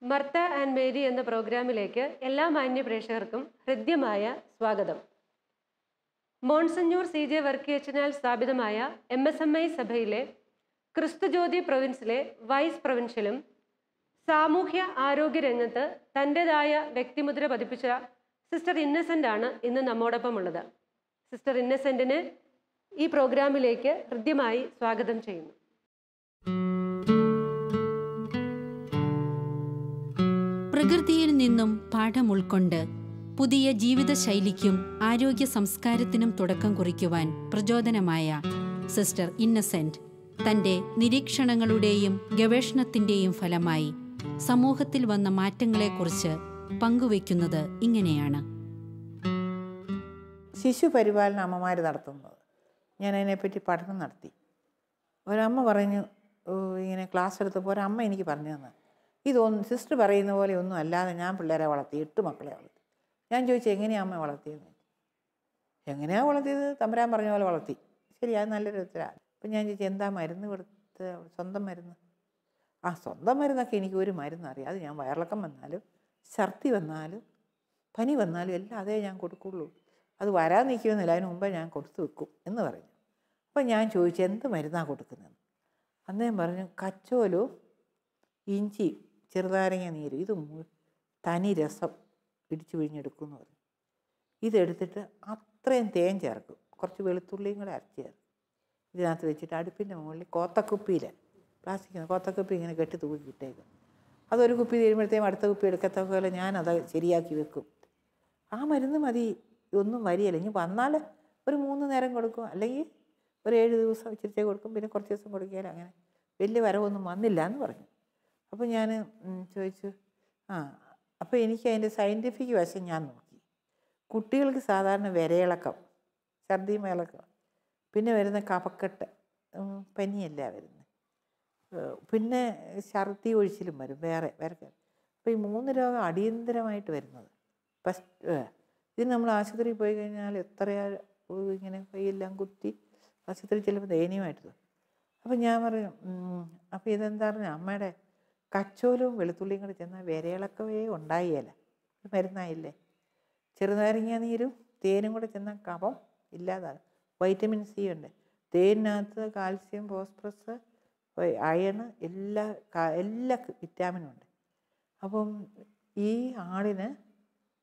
Martha and Mary എന്ന പ്രോഗ്രാമിലേക്ക് എല്ലാ മാന്യ പ്രേക്ഷകർക്കും ഹൃദ്യമായ സ്വാഗതം. മോൺസഞ്ഞൂർ CJ വർക്കിയച്ചനാൽ സ്ഥാപിതമായ MSMI സഭയിലെ ക്രിസ്തുജ്യോതി പ്രൊവിൻസിലെ വൈസ് പ്രൊവിൻഷ്യലും സാമൂഹ്യ ആരോഗ്യ രംഗത്ത് തൻ്റെതായ വ്യക്തിമുദ്ര പതിപ്പിച്ച സിസ്റ്റർ ഇന്നസെൻ്റ് ആണ് ഇന്ന് നമ്മോടൊപ്പം ഉള്ളത്. സിസ്റ്റർ ഇന്നസെൻറ്റിന് ഈ പ്രോഗ്രാമിലേക്ക് ഹൃദ്യമായി സ്വാഗതം ചെയ്യുന്നു. പ്രകൃതിയിൽ നിന്നും പാഠം ഉൾക്കൊണ്ട് പുതിയ ജീവിതശൈലിക്കും ആരോഗ്യ സംസ്കാരത്തിനും തുടക്കം കുറിക്കുവാൻ പ്രചോദനമായ സിസ്റ്റർ ഇന്നസെന്റ് തൻ്റെ നിരീക്ഷണങ്ങളുടെയും ഗവേഷണത്തിൻ്റെയും ഫലമായി സമൂഹത്തിൽ വന്ന മാറ്റങ്ങളെക്കുറിച്ച് പങ്കുവയ്ക്കുന്നത് ഇങ്ങനെയാണ്. ശിശു പരിപാലന അമ്മമാർ നടത്തുന്നത്. ഞാൻ അതിനെപ്പറ്റി പഠനം നടത്തി. ഒരമ്മ പറഞ്ഞു, ഇങ്ങനെ ക്ലാസ് എടുത്തപ്പോൾ ഒരമ്മ എനിക്ക് പറഞ്ഞു തന്നെ, ഇതൊന്നും സിസ്റ്റർ പറയുന്ന പോലെ ഒന്നും അല്ലാതെ ഞാൻ പിള്ളേരെ വളർത്തി, 8 മക്കളെ വളർത്തി. ഞാൻ ചോദിച്ചു, എങ്ങനെയാണ് അമ്മ വളർത്തിയെന്ന്. എങ്ങനെയാണ് വളർത്തിയത്? തമ്പുരാൻ പറഞ്ഞ പോലെ വളർത്തി. ശരി, അത് നല്ലൊരു ഉത്തരമാണ്. അപ്പം ഞാൻ ചോദിച്ചു, എന്താ മരുന്ന് കൊടുത്ത്? സ്വന്തം മരുന്ന്. സ്വന്തം മരുന്നൊക്കെ എനിക്ക് ഒരു മരുന്ന് അറിയാം. അത് ഞാൻ വയറിളക്കം വന്നാലും ഛർദി വന്നാലും പനി വന്നാലും എല്ലാം അതേ ഞാൻ കൊടുക്കുള്ളൂ. അത് വരാൻ നിൽക്കുമെന്നില്ല, അതിന് മുമ്പേ ഞാൻ കൊടുത്തു വെക്കും എന്ന് പറഞ്ഞു. അപ്പം ഞാൻ ചോദിച്ചു, എന്ത് മരുന്നാണ് കൊടുക്കുന്നത്? അന്നേരം പറഞ്ഞു, കച്ചോലും ഇഞ്ചി ചെറുനാരങ്ങ നീര് ഇത് തനി രസം ഇടിച്ചു പിഴിഞ്ഞെടുക്കുമെന്ന് പറഞ്ഞു. ഇതെടുത്തിട്ട് അത്രയും തേൻ ചേർക്കും, കുറച്ച് വെളുത്തുള്ളിയും കൂടെ അരച്ച് ചേർക്കും. ഇതിനകത്ത് വെച്ചിട്ട് അടുപ്പിൻ്റെ മുകളിൽ കോത്തക്കുപ്പിയിൽ, പ്ലാസ്റ്റിക് കോത്തക്കുപ്പി ഇങ്ങനെ കെട്ടി തൂക്കിയിട്ടേക്കും. അതൊരു കുപ്പി തീരുമ്പോഴത്തേക്കും അടുത്ത കുപ്പി എടുക്കത്തക്ക പോലെ ഞാനത് ശരിയാക്കി വെക്കും. ആ മരുന്ന് മതി, ഒന്നും വരികയില്ല. ഇനി വന്നാൽ ഒരു 3 നേരം കൊടുക്കും, അല്ലെങ്കിൽ ഒരു 7 ദിവസം ഇച്ചിരിച്ചേ കൊടുക്കും, പിന്നെ കുറച്ച് ദിവസം കൊടുക്കുകയില്ല. അങ്ങനെ വലിയ വരവൊന്നും വന്നില്ല എന്ന് പറഞ്ഞു. അപ്പോൾ ഞാൻ ചോദിച്ചു, അപ്പോൾ എനിക്ക് അതിൻ്റെ സയൻറ്റിഫിക് വശം ഞാൻ നോക്കി. കുട്ടികൾക്ക് സാധാരണ വിരയിളക്കം, ഛർദി മേളക്കം, പിന്നെ വരുന്ന കഫക്കെട്ട്, പനിയല്ല വരുന്നത്, പിന്നെ ഛർദി ഒഴിച്ചിലും വരും, വേറെ. അപ്പോൾ ഈ 3 രോഗം അടിയന്തരമായിട്ട് വരുന്നത്. ഇത് നമ്മൾ ആശുപത്രിയിൽ പോയി കഴിഞ്ഞാൽ എത്രയാ ഇങ്ങനെ കൈയെല്ലാം കുത്തി ആശുപത്രി ചെല്ലുമ്പോൾ ദയനീയമായിട്ട്. അപ്പം ഞാൻ പറയും, അപ്പോൾ ഇതെന്താ പറഞ്ഞാൽ അമ്മയുടെ കച്ചോലും വെളുത്തുള്ളിയും കൂടെ ചെന്നാൽ വിരയിളക്കവേ ഉണ്ടായില്ല, മരുന്നായില്ലേ. ചെറുനാരങ്ങ നീരും തേനും കൂടെ ചെന്നാൽ കഫം ഇല്ലാതാകും. വൈറ്റമിൻ C ഉണ്ട് തേനിനകത്ത്, കാൽസ്യം, ഫോസ്ഫറസ്, അയൺ, എല്ലാ വിറ്റാമിനും ഉണ്ട്. അപ്പം ഈ ആടിന്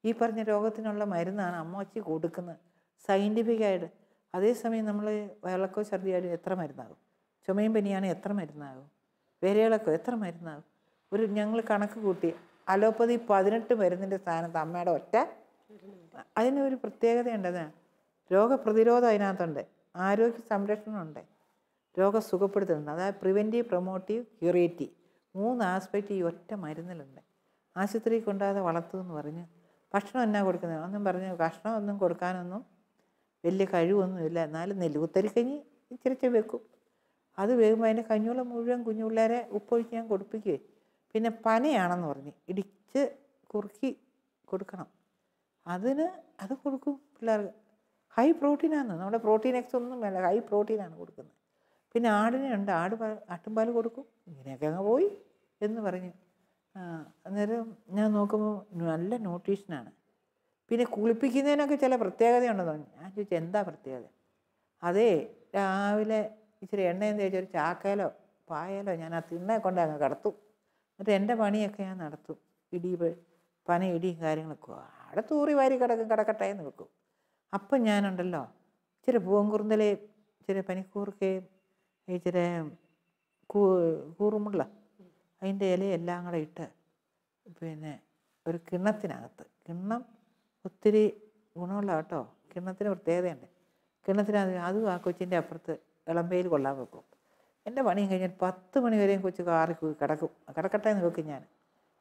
ഈ പറഞ്ഞ രോഗത്തിനുള്ള മരുന്നാണ് അമ്മച്ചി കൊടുക്കുന്നത് സയൻറ്റിഫിക്കായിട്ട്. അതേസമയം നമ്മൾ വയറിളക്കോ ഛർദിയാലും എത്ര മരുന്നാകും? ചുമയും പനിയാണ് എത്ര മരുന്നാകും? വിരയിളക്കോ എത്ര മരുന്നാകും? ഞങ്ങൾ കണക്ക് കൂട്ടി, അലോപ്പതി 18 മരുന്നിൻ്റെ സ്ഥാനത്ത് അമ്മയുടെ ഒറ്റ. അതിനൊരു പ്രത്യേകതയുണ്ട്, രോഗപ്രതിരോധം അതിനകത്തുണ്ട്, ആരോഗ്യ സംരക്ഷണമുണ്ട്, രോഗം സുഖപ്പെടുത്തുന്നുണ്ട്. അതായത് പ്രിവെൻറ്റീവ്, പ്രൊമോട്ടീവ്, ക്യൂറേറ്റീവ് 3 ആസ്പെക്റ്റ് ഈ ഒറ്റ മരുന്നിലുണ്ട്. ആശുപത്രിയിൽ കൊണ്ടാതെ വളർത്തുമെന്ന് പറഞ്ഞ് ഭക്ഷണം എന്നാ കൊടുക്കുന്നത് ഒന്നും പറഞ്ഞ് ഭക്ഷണം ഒന്നും കൊടുക്കാനൊന്നും വലിയ കഴിവൊന്നുമില്ല. എന്നാലും നെല്ലുകുത്തരിക്കഞ്ഞി ഇച്ചിരിച്ച് വെക്കും. അത് വേകുമ്പോൾ അതിൻ്റെ കഞ്ഞോളം മുഴുവൻ കുഞ്ഞു പിള്ളേരെ ഉപ്പൊഴിച്ച് ഞാൻ കൊടുപ്പിക്കുകയെ. പിന്നെ പനയാണെന്ന് പറഞ്ഞ് ഇടിച്ച് കുറുക്കി കൊടുക്കണം. അത് കൊടുക്കും പിള്ളേർക്ക്. ഹൈ പ്രോട്ടീനാണ്, നമ്മുടെ പ്രോട്ടീൻ എക്സ് ഒന്നും വേണ്ട, ഹൈ പ്രോട്ടീനാണ് കൊടുക്കുന്നത്. പിന്നെ ആടിനുണ്ട്, ആട്ടുംപാൽ കൊടുക്കും. ഇങ്ങനെയൊക്കെ അങ്ങ് പോയി എന്ന് പറഞ്ഞ് അന്നേരം ഞാൻ നോക്കുമ്പോൾ നല്ല ന്യൂട്രീഷനാണ്. പിന്നെ കുളിപ്പിക്കുന്നതിനൊക്കെ ചില പ്രത്യേകതയുണ്ടെന്ന് പറഞ്ഞു. ഞാൻ ചോദിച്ചു, എന്താ പ്രത്യേകത? അതേ, രാവിലെ ഇച്ചിരി എണ്ണയും തേച്ച് ഒരു ചാക്കയിലോ പായലോ ഞാൻ ആ തിണ്ണെ കൊണ്ട് അങ്ങ് കിടത്തും. എന്നിട്ട് എൻ്റെ പണിയൊക്കെ ഞാൻ നടത്തും. പന ഇടിയും കാര്യങ്ങളൊക്കെ അവിടെ തൂറി വാരി കിടക്കട്ടെ എന്ന് വെക്കും. അപ്പം ഞാനുണ്ടല്ലോ ഇച്ചിരി പൂവൻകുറുന്തലയും ഇച്ചിരി പനിക്കൂർക്കയും ഇച്ചിരി കൂറുമുള്ള അതിൻ്റെ ഇലയെല്ലാം കൂടെ ഇട്ട് പിന്നെ ഒരു കിണ്ണത്തിനകത്ത്, കിണ്ണം ഒത്തിരി ഗുണമുള്ള കേട്ടോ, കിണ്ണത്തിന് പ്രത്യേകതയുണ്ട്. കിണ്ണത്തിനകത്ത് അതും ആ കൊച്ചിൻ്റെ അപ്പുറത്ത് ഇളമ്പയിൽ കൊള്ളാൻ വെക്കും. എൻ്റെ പണിയും കഴിഞ്ഞാൽ 10 മണി വരെയും കൊച്ചു കാറി കിടക്കട്ടെ എന്ന് വെക്കും. ഞാൻ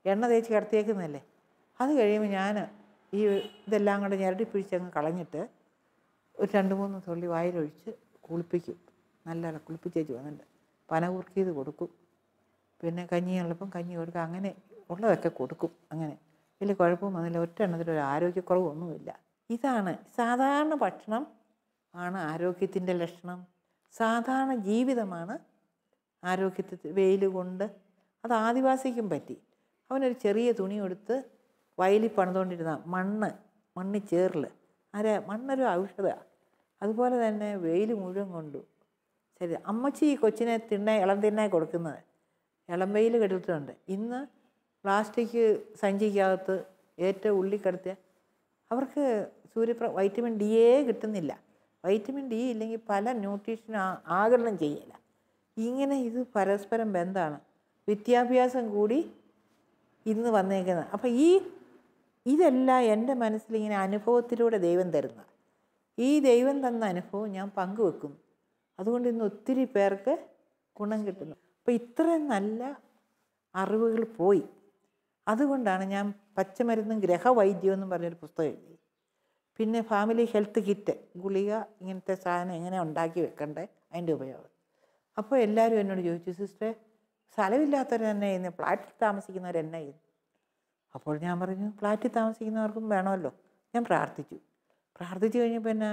എണ്ണ തേച്ച് കിടത്തിയേക്കുന്നതല്ലേ. അത് കഴിയുമ്പോൾ ഞാൻ ഈ ഇതെല്ലാം കൂടെ ഞരടി പിടിച്ചങ്ങ് കളഞ്ഞിട്ട് ഒരു 2-3 തുള്ളി വായിലൊഴിച്ച് കുളിപ്പിക്കും. നല്ല കുളിപ്പിച്ചേച്ച് വന്നിട്ട് പന കുറുക്കിയത് കൊടുക്കും. പിന്നെ കഞ്ഞിയുള്ളപ്പം കഞ്ഞി കൊടുക്കുക, അങ്ങനെ ഉള്ളതൊക്കെ കൊടുക്കും. അങ്ങനെ വലിയ കുഴപ്പവും വന്നില്ല. ഒറ്റ എണ്ണത്തിലൊരു ആരോഗ്യക്കുറവൊന്നുമില്ല. ഇതാണ് സാധാരണ ഭക്ഷണം ആണ് ആരോഗ്യത്തിൻ്റെ ലക്ഷണം. സാധാരണ ജീവിതമാണ് ആരോഗ്യത്തിൽ. വെയിൽ കൊണ്ട് അത് ആദിവാസിക്കും പറ്റി. അവനൊരു ചെറിയ തുണി എടുത്ത് വയലിൽ പണിതുകൊണ്ടിരുന്ന മണ്ണ് ചേറിൽ മണ്ണൊരു ഔഷധമാണ്. അതുപോലെ തന്നെ വെയിൽ മുഴുവൻ കൊണ്ടു. ശരി, അമ്മച്ചി ഈ കൊച്ചിനെ ഇളം തിന്നായി കൊടുക്കുന്നത് ഇളം വെയിൽ കെടുത്തുണ്ട്. ഇന്ന് പ്ലാസ്റ്റിക് സഞ്ചിക്കകത്ത് ഏറ്റവും ഉള്ളിക്കടത്തിയ അവർക്ക് വൈറ്റമിൻ ഡിയേ കിട്ടുന്നില്ല. വൈറ്റമിൻ ഡി ഇല്ലെങ്കിൽ പല ന്യൂട്രീഷനും ആഗിരണം ചെയ്യില്ല. ഇങ്ങനെ ഇത് പരസ്പരം ബന്ധമാണ്. വിദ്യാഭ്യാസം കൂടി ഇന്ന് വന്നേക്കുന്നത്. അപ്പം ഇതെല്ലാം എൻ്റെ മനസ്സിലിങ്ങനെ അനുഭവത്തിലൂടെ ദൈവം തരുന്ന ഈ ദൈവം തന്ന അനുഭവം ഞാൻ പങ്കുവെക്കുന്നു. അതുകൊണ്ട് ഇന്ന് ഒത്തിരി പേർക്ക് ഗുണം കിട്ടുന്നു. അപ്പോൾ ഇത്രയും നല്ല അറിവുകൾ പോയി. അതുകൊണ്ടാണ് ഞാൻ പച്ചമരുന്നും ഗ്രഹവൈദ്യം എന്നും പറഞ്ഞൊരു പുസ്തകം എഴുതി. പിന്നെ ഫാമിലി ഹെൽത്ത് കിറ്റ്, ഗുളിക, ഇങ്ങനത്തെ സാധനം എങ്ങനെ ഉണ്ടാക്കി വെക്കണ്ടേ, അതിൻ്റെ ഉപയോഗം. അപ്പോൾ എല്ലാവരും എന്നോട് ചോദിച്ചു, സിസ്റ്ററെ സ്ഥലമില്ലാത്തവർ തന്നെ ചെയ്യുന്നു, ഫ്ലാറ്റിൽ താമസിക്കുന്നവർ എന്നാ ചെയ്യുന്നു? അപ്പോൾ ഞാൻ പറഞ്ഞു, ഫ്ലാറ്റിൽ താമസിക്കുന്നവർക്കും വേണമല്ലോ. ഞാൻ പ്രാർത്ഥിച്ചു കഴിഞ്ഞപ്പോൾ പിന്നെ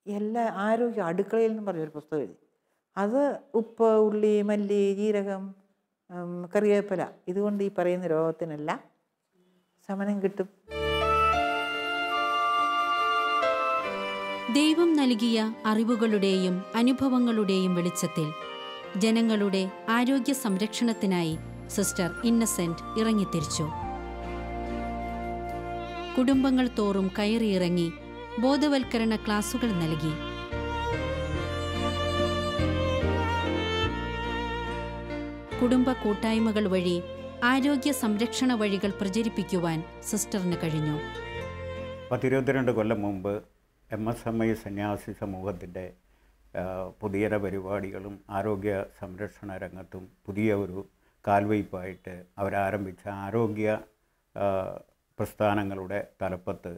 എല്ലാ ആരോഗ്യ അടുക്കളയിൽ നിന്നും പറഞ്ഞൊരു പുസ്തകം എഴുതി. അത് ഉപ്പ്, ഉള്ളി, മല്ലി, ജീരകം, കറിവേപ്പില, ഇതുകൊണ്ട് ഈ പറയുന്ന രോഗത്തിനെല്ലാം ശമനം കിട്ടും. ദൈവം നൽകിയ അറിവുകളുടെയും അനുഭവങ്ങളുടെയും വെളിച്ചത്തിൽ ജനങ്ങളുടെ ആരോഗ്യ സംരക്ഷണത്തിനായി സിസ്റ്റർ ഇന്നസെന്റ് ഇറങ്ങിത്തിരിച്ചു. കുടുംബങ്ങൾ തോറും കയറിയിറങ്ങി ബോധവൽക്കരണ ക്ലാസുകൾ നൽകി. കുടുംബ കൂട്ടായ്മകൾ വഴി ആരോഗ്യ സംരക്ഷണ വഴികൾ പ്രചരിപ്പിക്കുവാൻ സിസ്റ്ററിന് കഴിഞ്ഞു. 22 കൊല്ലം മുമ്പ് MSMI സന്യാസി സമൂഹത്തിൻ്റെ പുതിയ പരിപാടികളും ആരോഗ്യ സംരക്ഷണ രംഗത്തും പുതിയ ഒരു കാൽവയ്പായിട്ട് അവരാരംഭിച്ച ആരോഗ്യ പ്രസ്ഥാനങ്ങളുടെ തലപ്പത്ത്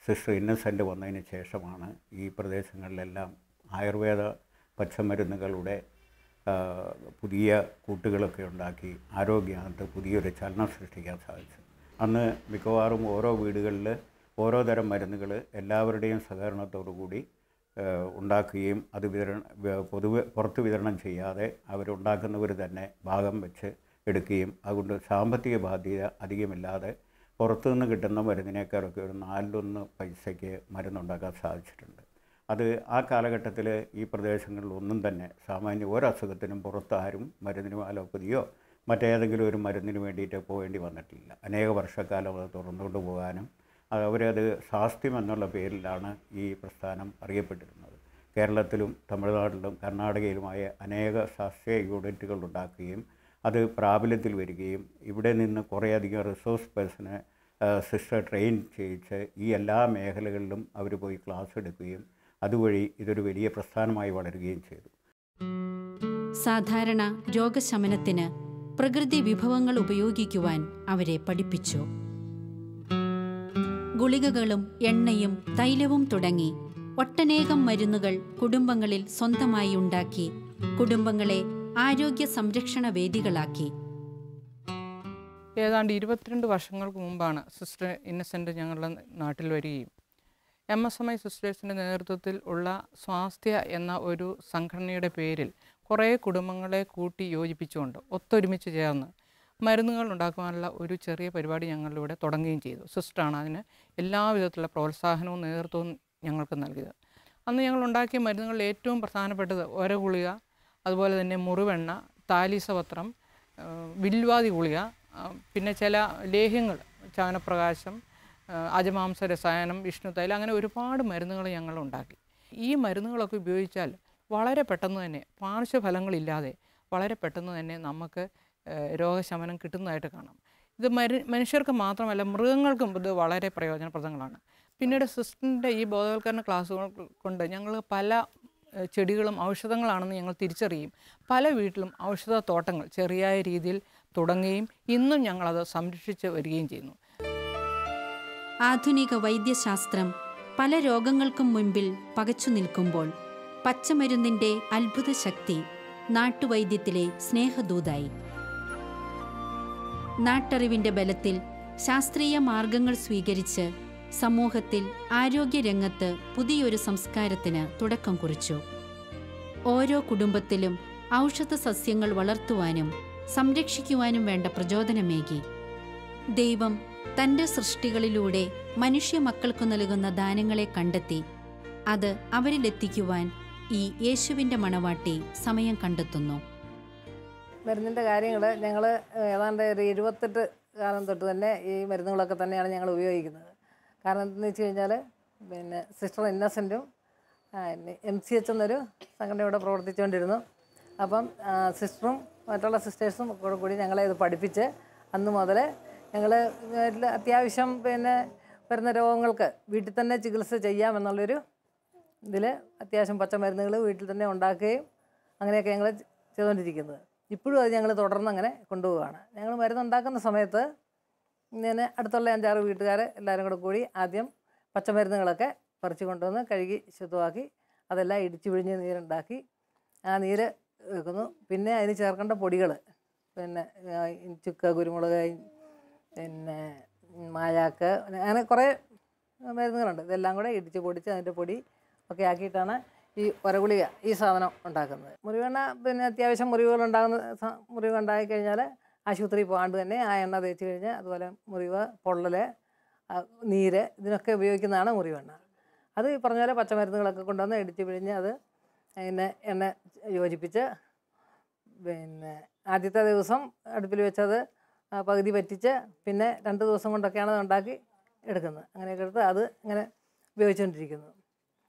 സിസ്റ്റർ ഇന്നസെൻ്റ് വന്നതിന് ശേഷമാണ് ഈ പ്രദേശങ്ങളിലെല്ലാം ആയുർവേദ പച്ചമരുന്നുകളുടെ പുതിയ കൂട്ടുകളൊക്കെ ഉണ്ടാക്കി ആരോഗ്യരംഗത്ത് പുതിയൊരു ചലനം സൃഷ്ടിക്കാൻ സാധിച്ചത്. അന്ന് മിക്കവാറും ഓരോ വീടുകളിൽ ഓരോ തരം മരുന്നുകൾ എല്ലാവരുടെയും സഹകരണത്തോടു കൂടി ഉണ്ടാക്കുകയും അത് പൊതുവെ പുറത്ത് വിതരണം ചെയ്യാതെ അവരുണ്ടാക്കുന്നവർ തന്നെ ഭാഗം വെച്ച് എടുക്കുകയും അതുകൊണ്ട് സാമ്പത്തിക ബാധ്യത അധികമില്ലാതെ പുറത്തുനിന്ന് കിട്ടുന്ന മരുന്നിനേക്കാളൊക്കെ ഒരു 4-1 പൈസയ്ക്ക് മരുന്നുണ്ടാക്കാൻ സാധിച്ചിട്ടുണ്ട്. അത് ആ കാലഘട്ടത്തിൽ ഈ പ്രദേശങ്ങളിലൊന്നും തന്നെ സാമാന്യ ഒരസുഖത്തിനും പുറത്ത് ആരും മരുന്നിനും അലോപ്പതിയോ മറ്റേതെങ്കിലും ഒരു മരുന്നിന് വേണ്ടിയിട്ട് പോകേണ്ടി വന്നിട്ടില്ല. അനേക വർഷക്കാലം അത് തുറന്നുകൊണ്ട് പോകാനും അവരത് ശാസ്ത്രം എന്നുള്ള പേരിലാണ് ഈ പ്രസ്ഥാനം അറിയപ്പെട്ടിരുന്നത്. കേരളത്തിലും തമിഴ്നാട്ടിലും കർണാടകയിലുമായ അനേക ശാസ്ത്രീയ യൂണിറ്റുകൾ ഉണ്ടാക്കുകയും അത് പ്രാബല്യത്തിൽ വരികയും ഇവിടെ നിന്ന് കുറേയധികം റിസോഴ്സ് പേഴ്സണെ സിസ്റ്റർ ട്രെയിൻ ചെയ്യിച്ച് ഈ എല്ലാ മേഖലകളിലും അവർ പോയി ക്ലാസ് എടുക്കുകയും അതുവഴി ഇതൊരു വലിയ പ്രസ്ഥാനമായി വളരുകയും ചെയ്തു. സാധാരണ രോഗശമനത്തിന് പ്രകൃതി വിഭവങ്ങൾ ഉപയോഗിക്കുവാൻ അവരെ പഠിപ്പിച്ചു. ഗുളികകളും എണ്ണയും തൈലവും തുടങ്ങി ഒട്ടനേകം മരുന്നുകൾ കുടുംബങ്ങളിൽ സ്വന്തമായി ഉണ്ടാക്കി കുടുംബങ്ങളെ ആരോഗ്യ സംരക്ഷണ വേദികളാക്കി. ഏതാണ്ട് 22 വർഷങ്ങൾക്ക് മുമ്പാണ് സിസ്റ്റർ ഇന്നസെൻ്റ് ഞങ്ങളുടെ നാട്ടിൽ വരികയും MSMI സിസ്റ്റേഴ്സിൻ്റെ നേതൃത്വത്തിൽ ഉള്ള സ്വാസ്ഥ്യ എന്ന ഒരു സംഘടനയുടെ പേരിൽ കുറേ കുടുംബങ്ങളെ കൂട്ടി യോജിപ്പിച്ചുകൊണ്ട് ഒത്തൊരുമിച്ച് ചേർന്ന് മരുന്നുകൾ ഉണ്ടാക്കുവാനുള്ള ഒരു ചെറിയ പരിപാടി ഞങ്ങളിലൂടെ തുടങ്ങുകയും ചെയ്തു. സിസ്റ്ററാണ് അതിന് എല്ലാവിധത്തിലുള്ള പ്രോത്സാഹനവും നേതൃത്വവും ഞങ്ങൾക്ക് നൽകിയത്. അന്ന് ഞങ്ങൾ ഉണ്ടാക്കിയ മരുന്നുകളിൽ ഏറ്റവും പ്രധാനപ്പെട്ടത് ഒരഗുളിക, അതുപോലെ തന്നെ മുറിവെണ്ണ, താലീസപത്രം, വിൽവാതി ഗുളിക, പിന്നെ ചില ലേഹ്യങ്ങൾ, ചാനപ്രകാശം, അജമാംസ രസായനം, വിഷ്ണുതൈലം, അങ്ങനെ ഒരുപാട് മരുന്നുകൾ ഞങ്ങൾ ഉണ്ടാക്കി. ഈ മരുന്നുകളൊക്കെ ഉപയോഗിച്ചാൽ വളരെ പെട്ടെന്ന് തന്നെ പാർശ്വഫലങ്ങളില്ലാതെ വളരെ പെട്ടെന്ന് തന്നെ നമുക്ക് രോഗശമനം കിട്ടുന്നതായിട്ട് കാണാം. ഇത് മനുഷ്യർക്ക് മാത്രമല്ല മൃഗങ്ങൾക്കും ഇത് വളരെ പ്രയോജനപ്രദങ്ങളാണ്. പിന്നീട് സിസ്റ്ററിൻ്റെ ഈ ബോധവൽക്കരണ ക്ലാസ്സുകൾ കൊണ്ട് ഞങ്ങൾ പല ചെടികളും ഔഷധങ്ങളാണെന്ന് ഞങ്ങൾ തിരിച്ചറിയും. പല വീട്ടിലും ഔഷധത്തോട്ടങ്ങൾ ചെറിയ രീതിയിൽ തുടങ്ങുകയും ഇന്നും ഞങ്ങളത് സംരക്ഷിച്ച് വരികയും ചെയ്യുന്നു. ആധുനിക വൈദ്യശാസ്ത്രം പല രോഗങ്ങൾക്കും മുൻപിൽ പകച്ചു നിൽക്കുമ്പോൾ പച്ചമരുന്നിൻ്റെ അത്ഭുത ശക്തി നാട്ടുവൈദ്യത്തിലെ സ്നേഹദൂതായി. നാട്ടറിവിൻ്റെ ബലത്തിൽ ശാസ്ത്രീയ മാർഗങ്ങൾ സ്വീകരിച്ച് സമൂഹത്തിൽ ആരോഗ്യരംഗത്ത് പുതിയൊരു സംസ്കാരത്തിന് തുടക്കം കുറിച്ചു. ഓരോ കുടുംബത്തിലും ഔഷധ സസ്യങ്ങൾ വളർത്തുവാനും സംരക്ഷിക്കുവാനും വേണ്ട പ്രചോദനമേകി. ദൈവം തൻ്റെ സൃഷ്ടികളിലൂടെ മനുഷ്യ മക്കൾക്കു നൽകുന്ന ദാനങ്ങളെ കണ്ടെത്തി അത് അവരിലെത്തിക്കുവാൻ ഈ യേശുവിൻ്റെ മണവാട്ടി സമയം കണ്ടെത്തുന്നു. മരുന്നിൻ്റെ കാര്യങ്ങൾ ഞങ്ങൾ ഏതാണ്ട് ഒരു 78 കാലം തൊട്ട് തന്നെ ഈ മരുന്നുകളൊക്കെ തന്നെയാണ് ഞങ്ങൾ ഉപയോഗിക്കുന്നത്. കാരണം എന്താണെന്ന് വെച്ച് കഴിഞ്ഞാൽ പിന്നെ സിസ്റ്റർ ഇന്നസെൻറ്റും MCH എന്നൊരു സംഘടന ഇവിടെ പ്രവർത്തിച്ചുകൊണ്ടിരുന്നു. അപ്പം സിസ്റ്ററും മറ്റുള്ള സിസ്റ്റേഴ്സും കൂടി ഞങ്ങളെ ഇത് പഠിപ്പിച്ച് അന്ന് മുതൽ ഞങ്ങൾ അത്യാവശ്യം പിന്നെ വരുന്ന രോഗങ്ങൾക്ക് വീട്ടിൽ തന്നെ ചികിത്സ ചെയ്യാമെന്നുള്ളൊരു ഇതിൽ അത്യാവശ്യം പച്ചമരുന്നുകൾ വീട്ടിൽ തന്നെ ഉണ്ടാക്കുകയും അങ്ങനെയൊക്കെ ഞങ്ങൾ ചെയ്തുകൊണ്ടിരിക്കുന്നത്. ഇപ്പോഴും അത് ഞങ്ങൾ തുടർന്ന് അങ്ങനെ കൊണ്ടുപോവുകയാണ്. ഞങ്ങൾ മരുന്നുണ്ടാക്കുന്ന സമയത്ത് ഇങ്ങനെ അടുത്തുള്ള 5-6 വീട്ടുകാർ എല്ലാവരും കൂടെ കൂടി ആദ്യം പച്ചമരുന്നുകളൊക്കെ പറിച്ച് കൊണ്ടുവന്ന് കഴുകി ശുദ്ധമാക്കി അതെല്ലാം ഇടിച്ച് പിഴിഞ്ഞ് നീരുണ്ടാക്കി ആ നീര് വെക്കുന്നു. പിന്നെ അതിന് ചേർക്കേണ്ട പൊടികൾ പിന്നെ ചുക്ക്, കുരുമുളക്, പിന്നെ മായാക്ക്, അങ്ങനെ കുറേ മരുന്നുകളുണ്ട്. ഇതെല്ലാം കൂടെ ഇടിച്ച് പൊടിച്ച് അതിൻ്റെ പൊടി ഒക്കെ ആക്കിയിട്ടാണ് ഈ ഒരഗുളിക ഈ സാധനം ഉണ്ടാക്കുന്നത്. മുറിവെണ്ണ പിന്നെ അത്യാവശ്യം മുറിവ് ഉണ്ടായിക്കഴിഞ്ഞാൽ ആശുപത്രിയിൽ പോകാണ്ട് തന്നെ ആ എണ്ണ തേച്ച് കഴിഞ്ഞാൽ അതുപോലെ മുറിവ്, പൊള്ളൽ, നീര് ഇതിനൊക്കെ ഉപയോഗിക്കുന്നതാണ് മുറിവെണ്ണ. അത് ഈ പറഞ്ഞ പോലെ പച്ചമരുന്നുകളൊക്കെ കൊണ്ടുവന്ന് ഇടിച്ച് പിഴിഞ്ഞ് അത് അതിനെ എണ്ണ യോജിപ്പിച്ച് പിന്നെ ആദ്യത്തെ ദിവസം അടുപ്പിൽ വെച്ചത് പകുതി പറ്റിച്ച് പിന്നെ 2 ദിവസം കൊണ്ടൊക്കെയാണ് അത് ഉണ്ടാക്കി എടുക്കുന്നത്. അങ്ങനെയൊക്കെ എടുത്ത് അത് ഇങ്ങനെ ഉപയോഗിച്ചുകൊണ്ടിരിക്കുന്നു.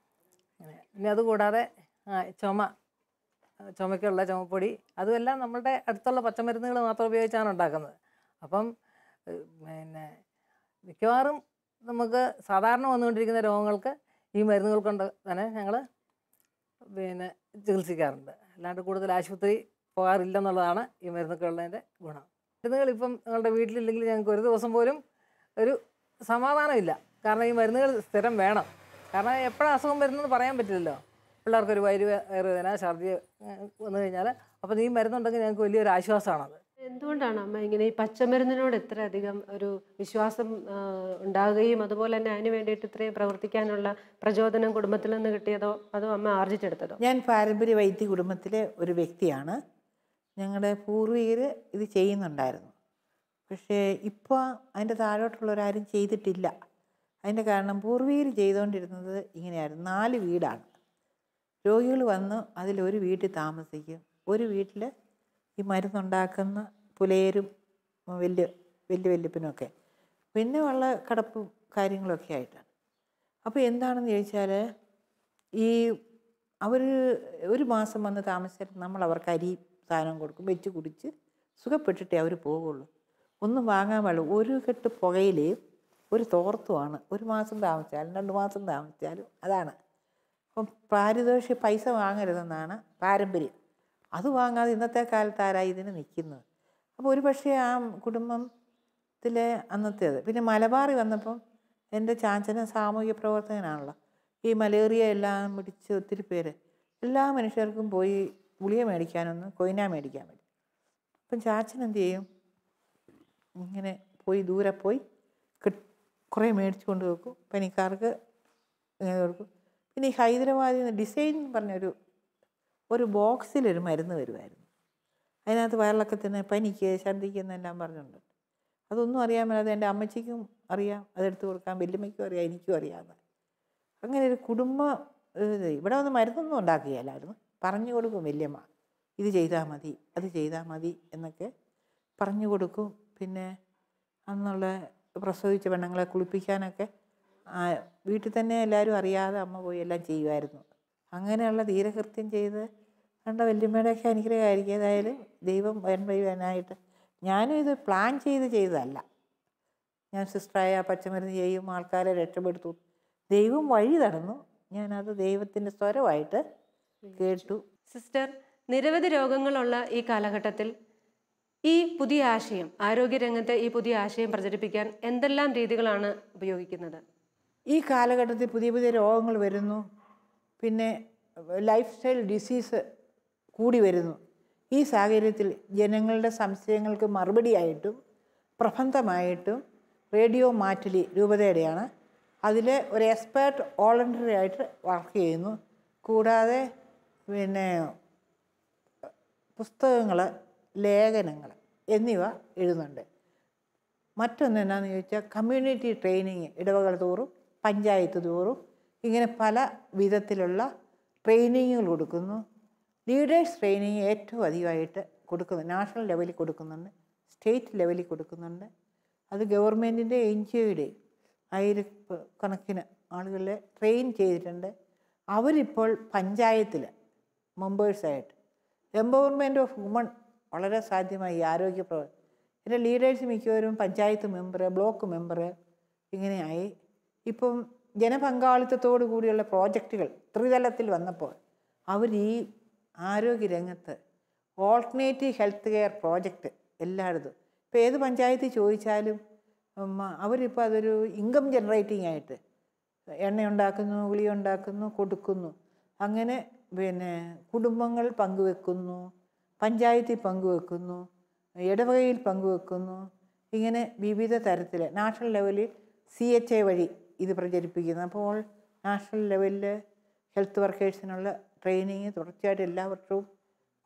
അങ്ങനെ പിന്നെ അതുകൂടാതെ ചുമയ്ക്കുള്ള ചുമപ്പൊടി അതുമെല്ലാം നമ്മളുടെ അടുത്തുള്ള പച്ചമരുന്നുകൾ മാത്രം ഉപയോഗിച്ചാണ് ഉണ്ടാക്കുന്നത്. അപ്പം പിന്നെ മിക്കവാറും നമുക്ക് സാധാരണ വന്നുകൊണ്ടിരിക്കുന്ന രോഗങ്ങൾക്ക് ഈ മരുന്നുകൾ കൊണ്ട് തന്നെ ഞങ്ങൾ പിന്നെ ചികിത്സിക്കാറുണ്ട്. അല്ലാണ്ട് കൂടുതൽ ആശുപത്രി പോകാറില്ലെന്നുള്ളതാണ് ഈ മരുന്നൊക്കെ ഉള്ളതിൻ്റെ ഗുണം. മരുന്നുകൾ ഇപ്പം ഞങ്ങളുടെ വീട്ടിലില്ലെങ്കിൽ ഞങ്ങൾക്ക് ഒരു ദിവസം പോലും ഒരു സമാധാനമില്ല. കാരണം ഈ മരുന്നുകൾ സ്ഥിരം വേണം. കാരണം എപ്പോഴും അസുഖം വരുന്നതെന്ന് പറയാൻ പറ്റില്ലല്ലോ. പിള്ളേർക്കൊരു വയറുവേദന, ഛർദി വന്നു കഴിഞ്ഞാൽ അപ്പം ഈ മരുന്നുണ്ടെങ്കിൽ ഞങ്ങൾക്ക് വലിയൊരു ആശ്വാസമാണത്. എന്തുകൊണ്ടാണ് അമ്മ ഇങ്ങനെ ഈ പച്ചമരുന്നിനോട് ഇത്ര അധികം ഒരു വിശ്വാസം ഉണ്ടാകുകയും അതുപോലെ തന്നെ അതിന് വേണ്ടിയിട്ട് ഇത്രയും പ്രവർത്തിക്കാനുള്ള പ്രചോദനം കുടുംബത്തിൽ നിന്ന് കിട്ടിയതോ അതോ അമ്മ ആർജിച്ചെടുത്തതോ? ഞാൻ പാരമ്പര്യ വൈദ്യ കുടുംബത്തിലെ ഒരു വ്യക്തിയാണ്. ഞങ്ങളുടെ പൂർവികർ ഇത് ചെയ്യുന്നുണ്ടായിരുന്നു. പക്ഷേ ഇപ്പോൾ അതിൻ്റെ താഴോട്ടുള്ളവരാരും ചെയ്തിട്ടില്ല. അതിൻ്റെ കാരണം പൂർവികർ ചെയ്തുകൊണ്ടിരുന്നത് ഇങ്ങനെയായിരുന്നു. 4 വീടാണ്. രോഗികൾ വന്ന് അതിലൊരു വീട്ടിൽ താമസിക്കും. ഒരു വീട്ടിൽ ഈ മരുന്നുണ്ടാക്കുന്ന പുലയരും വല്യപ്പനുമൊക്കെ പിന്നെ ഉള്ള കിടപ്പും കാര്യങ്ങളൊക്കെ ആയിട്ടാണ്. അപ്പോൾ എന്താണെന്ന് ചോദിച്ചാൽ ഈ അവർ ഒരു മാസം വന്ന് താമസിച്ചിട്ട് നമ്മൾ അവർക്ക് അരി സാധനം കൊടുക്കും, വെച്ച് കുടിച്ച് സുഖപ്പെട്ടിട്ടേ അവർ പോവുള്ളൂ. ഒന്നും വാങ്ങാൻ പാടില്ല. ഒരു കെട്ട് പുകയിലയും ഒരു തോർത്തുമാണ്. 1 മാസം താമസിച്ചാലും 2 മാസം താമസിച്ചാലും അതാണ്. അപ്പം പാരിതോഷിക പൈസ വാങ്ങരുതെന്നാണ് പാരമ്പര്യം. അത് വാങ്ങാതെ ഇന്നത്തെ കാലത്ത് ആരായി ഇതിന് നിൽക്കുന്നത്? അപ്പോൾ ഒരു പക്ഷേ ആ കുടുംബത്തിലെ അന്നത്തേത്. പിന്നെ മലബാറിൽ വന്നപ്പം എൻ്റെ ചാച്ചന് സാമൂഹ്യ പ്രവർത്തകനാണല്ലോ. ഈ മലേറിയ എല്ലാം പിടിച്ച് ഒത്തിരി പേര് എല്ലാ മനുഷ്യർക്കും പോയി ഗുളിക മേടിക്കാനൊന്ന് കൊയിന മേടിക്കാൻ പറ്റും. അപ്പം ചാച്ചൻ എന്ത് ചെയ്യും? ഇങ്ങനെ പോയി ദൂരെ പോയി കുറേ മേടിച്ച് കൊണ്ട് വെക്കും. പനിക്കാർക്ക് ഇങ്ങനെ കൊടുക്കും. പിന്നെ ഈ ഹൈദരാബാദിൽ നിന്ന് ഡിസൈൻ പറഞ്ഞൊരു ബോക്സിലൊരു മരുന്ന് വരുമായിരുന്നു. അതിനകത്ത് വയറിളക്കത്തിന്, പനിക്ക്, ഛർദിക്ക് എന്നെല്ലാം പറഞ്ഞിട്ടുണ്ട്. അതൊന്നും അറിയാൻ മേലാതെ എൻ്റെ അമ്മച്ചിക്കും അറിയാം, അതെടുത്ത് കൊടുക്കാൻ വല്യമ്മയ്ക്കും അറിയാം, എനിക്കും അറിയാമെന്ന്. അങ്ങനെ ഒരു കുടുംബം ഇവിടെ വന്ന് മരുന്നൊന്നും ഉണ്ടാക്കുകയില്ലായിരുന്നു. പറഞ്ഞു കൊടുക്കും വല്യമ്മ, ഇത് ചെയ്താൽ മതി, അത് ചെയ്താൽ മതി എന്നൊക്കെ പറഞ്ഞു കൊടുക്കും. പിന്നെ അന്നുള്ള പ്രസവിച്ച പെണ്ണുങ്ങളെ കുളിപ്പിക്കാനൊക്കെ വീട്ടിൽ തന്നെ എല്ലാവരും അറിയാതെ അമ്മ പോയി എല്ലാം ചെയ്യുമായിരുന്നു. അങ്ങനെയുള്ള ധീരകൃത്യം ചെയ്ത് കണ്ട വല്യമ്മയുടെയൊക്കെ അനുഗ്രഹമായിരിക്കും. ഏതായാലും ദൈവം വരാനായിട്ട് ഞാനും ഇത് പ്ലാൻ ചെയ്തതല്ല. ഞാൻ സിസ്റ്ററായ പച്ചമരുന്ന് ചെയ്യും, ആൾക്കാരെ രക്ഷപ്പെടുത്തു, ദൈവം വഴി തടന്നു. ഞാനത് ദൈവത്തിൻ്റെ സ്വരമായിട്ട് കേട്ടു. സിസ്റ്റർ, നിരവധി രോഗങ്ങളുള്ള ഈ കാലഘട്ടത്തിൽ ഈ പുതിയ ആശയം, ആരോഗ്യരംഗത്തെ ഈ പുതിയ ആശയം പ്രചരിപ്പിക്കാൻ എന്തെല്ലാം രീതികളാണ് ഉപയോഗിക്കുന്നത്? ഈ കാലഘട്ടത്തിൽ പുതിയ പുതിയ രോഗങ്ങൾ വരുന്നു. പിന്നെ ലൈഫ് സ്റ്റൈൽ ഡിസീസ് കൂടി വരുന്നു. ഈ സാഹചര്യത്തിൽ ജനങ്ങളുടെ സംശയങ്ങൾക്ക് മറുപടിയായിട്ടും പ്രബന്ധമായിട്ടും റേഡിയോ മാറ്റുലി രൂപതയുടെയാണ്. അതിൽ ഒരു എക്സ്പേർട്ട് വോളണ്ടറി ആയിട്ട് വർക്ക് ചെയ്യുന്നു. കൂടാതെ പിന്നെ പുസ്തകങ്ങൾ ലേഖനങ്ങൾ എന്നിവ എഴുതുന്നുണ്ട്. മറ്റൊന്ന് എന്നാന്ന് ചോദിച്ചാൽ കമ്മ്യൂണിറ്റി ട്രെയിനിങ് ഇടവകൾ തോറും പഞ്ചായത്ത് തോറും ഇങ്ങനെ പല വിധത്തിലുള്ള ട്രെയിനിങ്ങുകൾ കൊടുക്കുന്നു. ലീഡേഴ്സ് ട്രെയിനിങ് ഏറ്റവും അധികമായിട്ട് കൊടുക്കുന്നു. നാഷണൽ ലെവലിൽ കൊടുക്കുന്നുണ്ട്, സ്റ്റേറ്റ് ലെവലിൽ കൊടുക്കുന്നുണ്ട്. അത് ഗവൺമെൻറ്റിൻ്റെ NGOയുടെ ആയിരക്കണക്കിന് ആളുകളെ ട്രെയിൻ ചെയ്തിട്ടുണ്ട്. അവരിപ്പോൾ പഞ്ചായത്തിൽ മെമ്പേഴ്സായിട്ട് എംപവർമെൻറ്റ് ഓഫ് വുമൺ വളരെ സാധ്യമായി. ആരോഗ്യ എൻ്റെ ലീഡേഴ്സ് മിക്കവരും പഞ്ചായത്ത് മെമ്പർ, ബ്ലോക്ക് മെമ്പർ ഇങ്ങനെയായി. ഇപ്പം ജനപങ്കാളിത്തത്തോടു കൂടിയുള്ള പ്രോജക്റ്റുകൾ ത്രിതലത്തിൽ വന്നപ്പോൾ അവർ ഈ ആരോഗ്യരംഗത്ത് ഓൾട്ടർനേറ്റീവ് ഹെൽത്ത് കെയർ പ്രോജക്റ്റ് എല്ലായിടത്തും ഇപ്പോൾ ഏത് പഞ്ചായത്തിൽ ചോദിച്ചാലും അവരിപ്പോൾ അതൊരു ഇൻകം ജനറേറ്റിംഗ് ആയിട്ട് എണ്ണ ഉണ്ടാക്കുന്നു, ഗുളിക ഉണ്ടാക്കുന്നു, കൊടുക്കുന്നു. അങ്ങനെ കുടുംബങ്ങൾ പങ്കുവെക്കുന്നു, പഞ്ചായത്തിൽ പങ്കുവെക്കുന്നു, ഇടവകയിൽ പങ്കുവെക്കുന്നു. ഇങ്ങനെ വിവിധ തരത്തിൽ നാഷണൽ ലെവലിൽ CHA വഴി ഇത് പ്രചരിപ്പിക്കുന്നു. അപ്പോൾ നാഷണൽ ലെവലിൽ ഹെൽത്ത് വർക്കേഴ്സിനുള്ള ട്രെയിനിങ് തുടർച്ചയായിട്ട് എല്ലാ വർഷവും